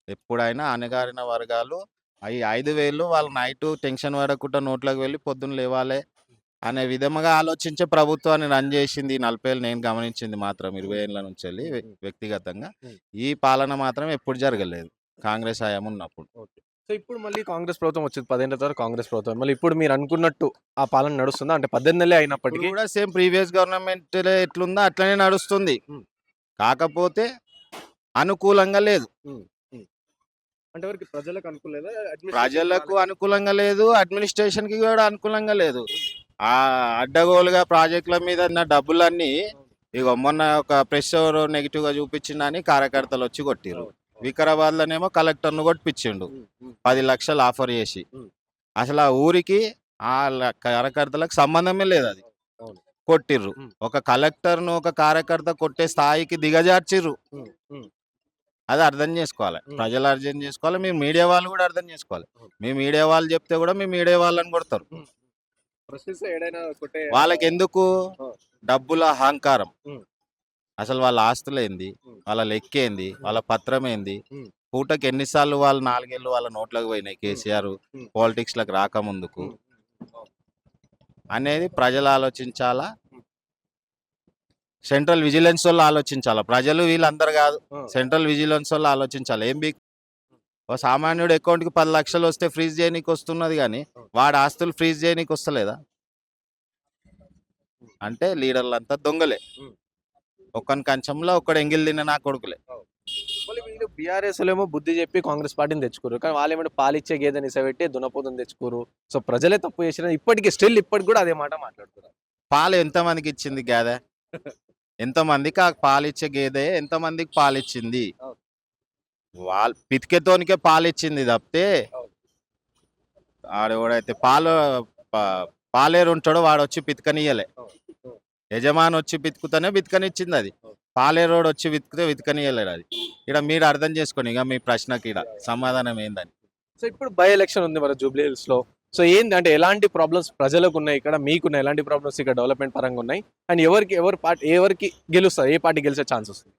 ఎప్పుడైనా అణగారిన వర్గాలు ఈ 5,000 వాళ్ళు నైటు టెన్షన్ పడకుండా నోట్లోకి వెళ్ళి పొద్దున్న లేవాలే అనే విధముగా ఆలోచించే ప్రభుత్వాన్ని రన్ చేసింది ఈ 40 ఏళ్ళు నేను గమనించింది మాత్రం 20 ఏళ్ల నుంచెల్లి వ్యక్తిగతంగా. ఈ పాలన మాత్రం ఎప్పుడు జరగలేదు కాంగ్రెస్ హయాం ఉన్నప్పుడు. ఓకే. సో, ఇప్పుడు మళ్ళీ కాంగ్రెస్ ప్రభుత్వం వచ్చింది. 10 ఏళ్ల తర్వాత కాంగ్రెస్ ప్రభుత్వం. మళ్ళీ ఇప్పుడు మీరు అనుకున్నట్టు ఆ పాలన నడుస్తుందా? అంటే 18 నెలలే ఇప్పుడు అయినప్పటికీ కూడా సేమ్ ప్రీవియస్ గవర్నమెంట్ ఎట్లుందో అట్లనే నడుస్తుంది. హ్మ్. కాకపోతే అనుకూలంగా లేదు. హ్మ్. హ్మ్. అంటే ఎవరికి ప్రజలకు అనుకూలేదా? ప్రజలకు అనుకూలంగా లేదు. అడ్మినిస్ట్రేషన్‌కి కూడా అనుకూలంగా లేదు. అడ్డగోలుగా ప్రాజెక్టుల మీద ఉన్న డబ్బులన్నీ ఇగో మొన్న ఒక ప్రెస్ ఎవరో నెగెటివ్‌గా చూపించిండని కార్యకర్తలొచ్చి కొట్టిర్రు. వికారాబాద్‌లోనేమో కలెక్టర్‌ను కొట్టిపిచ్చిండు. 10 లక్షలు ఆఫర్ చేసి. అసలు ఆ ఊరికి కార్యకర్తలకు సంబంధమే లేదది. అవును. కొట్టిర్రు. హ్మ్. ఒక కలెక్టర్‌ను ఒక కార్యకర్త కొట్టే స్థాయికి దిగజార్చిర్రు. హ్మ్. హ్మ్. అది అర్థం చేసుకోవాలి. హ్మ్. ప్రజలు అర్థం చేసుకోవాలి. మీ మీడియా వాళ్ళు కూడా అర్థం చేసుకోవాలి. అవును. మీ మీడియా వాళ్ళు చెప్తే కూడా మీ మీడియా వాళ్ళని కొడతారు. హ్మ్. ప్రశ్నిస్తే ఏడైనా కొట్టే వాళ్ళకెందుకు? ఆ! డబ్బుల అహంకారం. హ్మ్. అసలు వాళ్ళ ఆస్తులేంది? హ్మ్. వాళ్ళ లెక్కేంది? వాళ్ళ పత్రమేంది? హ్మ్. పూటకి ఎన్ని సార్లు వాళ్ళు 4 ఏళ్ళు వాళ్ళ నోట్లోకి పోయినాయి హ్మ్. కేసీఆర్ హ్మ్. పాలిటిక్స్‌లోకి రాకముందుకు హ్మ్. అవును. అనేది ప్రజలు ఆలోచించాలా. హ్మ్. సెంట్రల్ విజిలెన్సోళ్ళు ఆలోచించాలా. ప్రజలు వీళ్ళందరూ గాదు. ఆ! సెంట్రల్ విజిలెన్సోళ్ళు ఆలోచించాలి. ఓ సామాన్యుడి అకౌంట్‌కి 10 లక్షలు వస్తే ఫ్రీజ్ చేయనీకొస్తున్నది గానీ, అవును. వాడి ఆస్తులు ఫ్రీజ్ చేయనీకొస్తలేదా? హ్మ్. అంటే లీడర్లంతా దొంగలే. హ్మ్. ఒక్కని కంచంలో ఒక్కడు ఎంగిలి తిన్న నా కొడుకులే. అవును. మళ్ళీ వీళ్ళు బీఆర్ఎస్‌లేమో బుద్ధి జెప్పి కాంగ్రెస్ పార్టీని తెచ్చుకుర్రు. కానీ వాళ్ళేమంటే పాలిచ్చే గేదెని ఇసబెట్టి దున్నపోతుని తెచ్చుకుర్రు. సో, ప్రజలే తప్పు చేసిర్రు. ఇప్పటికి స్టిల్ ఇప్పటికి గూడా అదే మాట మాట్లాడుతున్నారు. పాలు ఎంతమందికిచ్చింది గాదె? ఎంతమందికి ఆ పాలిచ్చే గేదె ఎంతమందికి పాలిచ్చింది? అవును. పితికెతోనికే పాలిచ్చింది తప్పితే, అవును. ఆడెవడైతే ప పాలేరుంటాడో వాడొచ్చి పితకనియ్యలే. అవును. హ్మ్. యజమానొచ్చి పితుకుతేనే పితకనిచ్చిందది. అవును. పాలేరోడొచ్చి పితికితే పితకనియ్యలేడది. ఈడ మీరు అర్థం చేసుకోండి ఇగ మీ ప్రశ్నకీడ యాహ్! యాహ్! సమాధానం ఏందని. సో, ఇప్పుడు బై ఎలక్షన్ ఉంది మన జూబ్లీ హిల్స్‌లో. సో, ఏంది అంటే ఎలాంటి ప్రాబ్లమ్స్ ప్రజలకున్నాయి ఇక్కడ? మీకున్నాయి ఎలాంటి ప్రాబ్లమ్స్ ఇక్కడ డెవలప్‌మెంట్ పరంగా ఉన్నాయి? అండ్ ఎవరికి ఎవరి పార్టీ ఎవరికి గెలుస్తది? ఏ పార్టీ గెలిచే ఛాన్స్ వస్తుంది?